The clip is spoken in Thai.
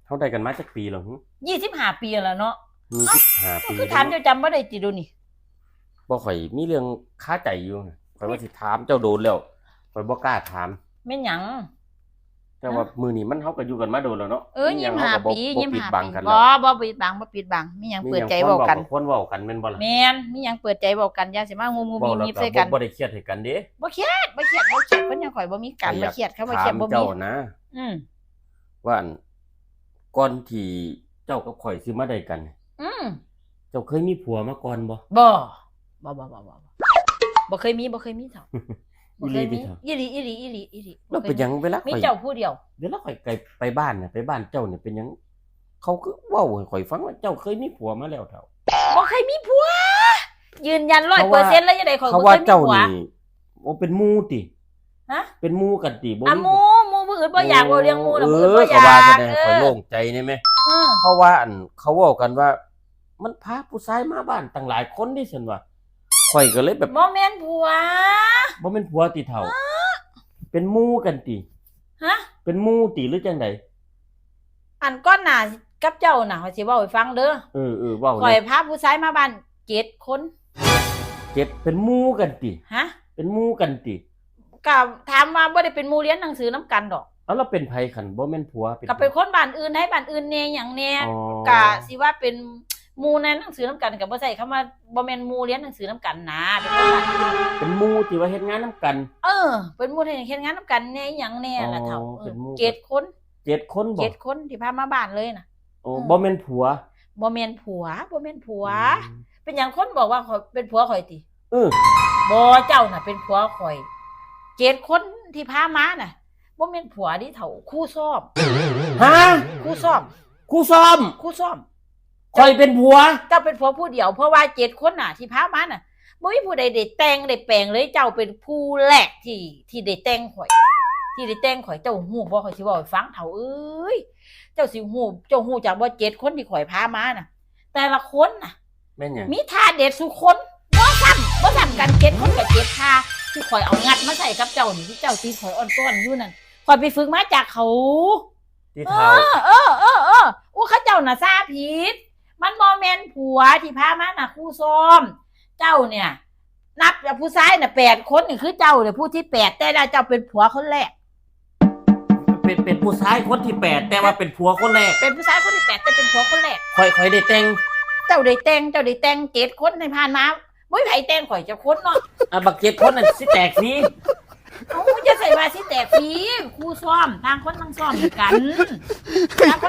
เขาได้กันมาจากปีแล้ว25 ปีแล้วเนาะ25 ปีคือถามเจ้าจำบ่ได้ติดูนี่บ่ข่อยมีเรื่องคาใจอยู่ข่อยว่าสิถามเจ้าโดนแล้วข่อยบ่กล้าถามแม่นหยังแต่ว่ามื้อนี้มันเฮาก็อยู่กันมาโดนแล้วเนาะ25 ปีบ่ปิดบังกันบ่ปิดบังมีหยังเปิดใจเว้ากันคนเว้ากันแม่นบ่ล่ะแม่นมีหยังเปิดใจเว้ากันอย่าสิมางูมีใส่กันบ่ได้เครียดให้กันเด้บ่เครียดเพิ่นยังข่อยบ่มีกันบ่เครียดเขาบ่เครียดบ่มีเจ้านะว่าก่อนที่เจ้ากับข่อยสิมาได้กันเจ้าเคยมีผัวมาก่อนบ่บ่เคยมีเจ้าอีหลีติอีหลีแล้วเป็นหยังเวลาข่อยมีเจ้าผู้เดียวเวลาข่อยไปบ้านน่ะไปบ้านเจ้าเนี่ยเป็นหยังเขาคือเว้าให้ข่อยฟังว่าเจ้าเคยมีผัวมาแล้วเฒ่าบ่เคยมีผัวยืนยัน 100% แล้วจังได๋ข่อยบ่เคยมีผัวเขาว่าเจ้านี่บ่เป็นหมู่ติฮะเป็นหมู่กันติบ่หมู่ผู้อื่นบ่อยากบ่เลี้ยงหมู่แล้วผู้อื่นบ่อยากก็ว่าแสดงข่อยโล่งใจนี่แม่เพราะว่าเขาเว้ากันว่ามันพาผู้ชายมาบ้านตั้งหลายคนดิฉันว่าข่อยก็เลยแบบบ่แม่นผัวบ่แม่นผัวติเฒ่าเป็นหมู่กันติฮะเป็นหมู่ติหรือจังได๋อันก้อนหน้ากับเจ้าน่ะข่อยสิเว้าให้ฟังเด้อเว้าข่อยพาผู้ชายมาบ้าน7 คน7เป็นหมู่กันติฮะเป็นหมู่กันติก็ถามว่าบ่ได้เป็นหมู่เรียนหนังสือนำกันดอกแล้วเป็นไผคั่นบ่แม่นผัวก็เป็นคนบ้านอื่นให้บ้านอื่นแน่หยังแน่ก็สิว่าเป็นหมู่ในหนังสือนำกันก็บ่ใช่คำว่าบ่แม่นหมู่เรียนหนังสือนำกันนะเป็นคนบ้านอื่นเป็นหมู่ที่ว่าเฮ็ดงานนำกันเป็นหมู่ที่เฮ็ดงานนำกันแน่หยังแน่ล่ะเฒ่า7 คน7 คนบ่7 คนที่พามาบ้านเลยน่ะบ่แม่นผัวบ่แม่นผัวเป็นหยังคนบอกว่าข่อยเป็นผัวข่อยติบ่เจ้าน่ะเป็นผัวข่อย7 คนที่พามาน่ะบ่แม่นผัวดิเฒ่าคู่ซ่อมฮะคู่ซ่อมข่อยเป็นผัวเจ้าเป็นผัวผู้เดียวเพราะว่า7 คนน่ะที่พามาน่ะบ่มีผู้ใดได้แต่งได้แปลงเลยเจ้าเป็นผู้แรกที่ได้แต่งข่อยเจ้าฮู้บ่ข่อยสิเว้าให้ฟังเฒ่าเอ้ยเจ้าสิฮู้จักบ่7 คนที่ข่อยพามาน่ะแต่ละคนน่ะแม่นหยังมีท่าเด็ดสุคนบ่ซ้ำกัน7 คนกับ7ท่าที่ข่อยเอางัดมาใส่กับเจ้านี่ที่เจ้าตีข่อยอ่อนต้อนอยู่นั่นข่อยไปฝึกมาจากเขาที่เฒ่าโอ้เขาเจ้าน่ะซาผิดมันบ่แม่นผัวที่พามาน่ะคู่ซ้อมเจ้าเนี่ยนับจากผู้ชายน่ะ8 คนนี่คือเจ้าเนี่ยผู้ที่8แต่เจ้าเป็นผัวคนแรกเป็นผู้ชายคนที่8แต่ว่าเป็นผัวคนแรกเป็นผู้ชายคนที่8แต่เป็นผัวคนแรกข่อยได้แต่งเจ้าได้แต่ง7 คนในผ่านมาบ่มีไผแต่งข่อยจะคนเนาะบัก7 คนนั่นสิแตกฟรีจะใส่ว่าสิแตกฟรีคู่ซ้อมทางคนทั้งซ้อมกันทางคน